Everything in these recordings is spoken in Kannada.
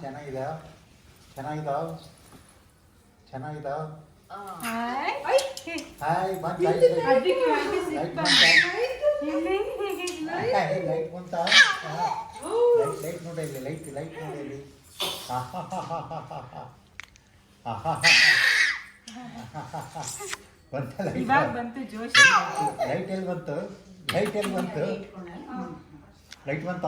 ಚೆನ್ನಾಗಿದೆ ಚೆನ್ನಾಗಿದಾವ ಚೆನ್ನಾಗಿದಾವ ಹಾಯ್ ಬಂತ ಲೈಟ್ ಬಂತ ಲೈಟ್ ನೋಡಿ ಇಲ್ಲಿ ಲೈಟ್ ನೋಡಿ ಇಲ್ಲಿ ಬಂತ ಲೈಟ್ ಎಲ್ಲಿ ಬಂತು ಲೈಟ್ ಬಂತ ಲೈಟ್ ಬಂತ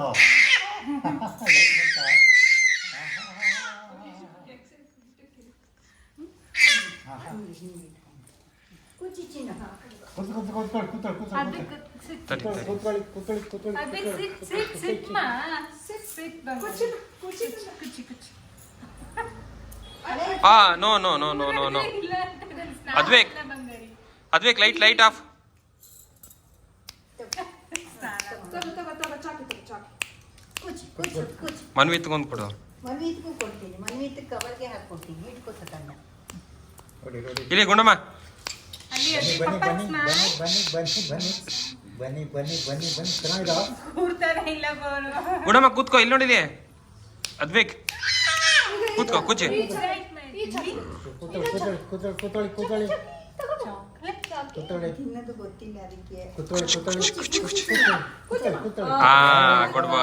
ನೋ ಅದ್ವೇಕ್ ಲೈಟ್ ಆಫ್ ಮನ್ವಿತ್ಗೊಂದು ಕೊಡು ಮನ್ವಿತ್ಗೂ ಕೊಡ್ತೀನಿ ಮನ್ವಿತ್ ಕವರ್ಗೆ ಹಾಕ್ಕೊಡ್ತೀನಿ ಇಟ್ಕೋ ತಗೊಂಡ ಇಲ್ಲಿ ಗುಂಡಮ್ಮ ಬನ್ನಿ ಚೆನ್ನಾಗಿದಾವ ಗುಂಡಮ್ಮ ಕೂತ್ಕೋ ಇಲ್ಲಿ ನೋಡಿಲಿ ಅದ್ವೇಕ್ ಕೂತ್ಕೋ ಕೂಚಿ ಕೂತಳಿ ತಿನ್ನೋದು ಗೊತ್ತಿಲ್ಲ ಅದಕ್ಕೆ ಕೊಡ್ಬಾ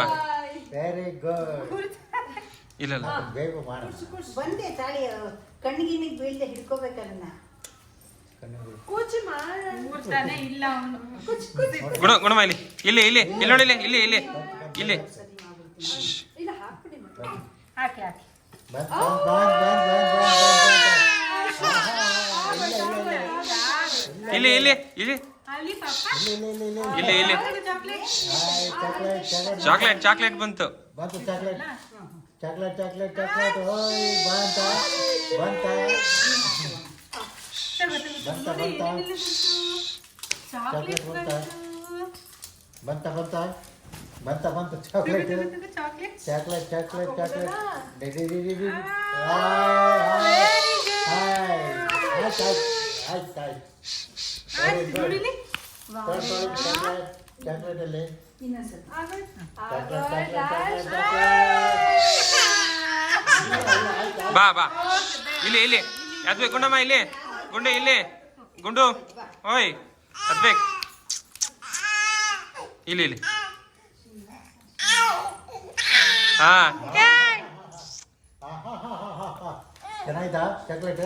ವೆರಿ ಗುಡ್ ಇಲ್ಲ ಬೇಗ ಮಾಡ ಬಂದೆ ತಾಳಿ ಕಣ್ಣಿಗಿನಿಗೆ ಬೀಳ್ದೆ ಹಿಡ್ಕೋಬೇಕನ್ನ ಗುಣಮ್ಮ ಇಲ್ಲಿ ನೋಡಿಲಿ ಇಲ್ಲಿ ಇಲ್ಲಿ ಚಾಕ್ಲೇಟ್ ಬಂತು ಚಾಕ್ಲೇಟ್ ಓಯ್ ಬಂತ ಚಾಕ್ಲೇಟ್ ಚಾಕ್ಲೇಟ್ ಅಲ್ಲಿ ಬಾ ಇಲ್ಲಿ ಅದ್ಬೇಕು ಗುಂಡಮ್ಮ ಇಲ್ಲಿ ಗುಂಡು ಓಯ್ ಅದ್ಬೇಕು ಇಲ್ಲಿ ಚೆನ್ನಾಯ್ತಾ ಚಾಕ್ಲೇಟ್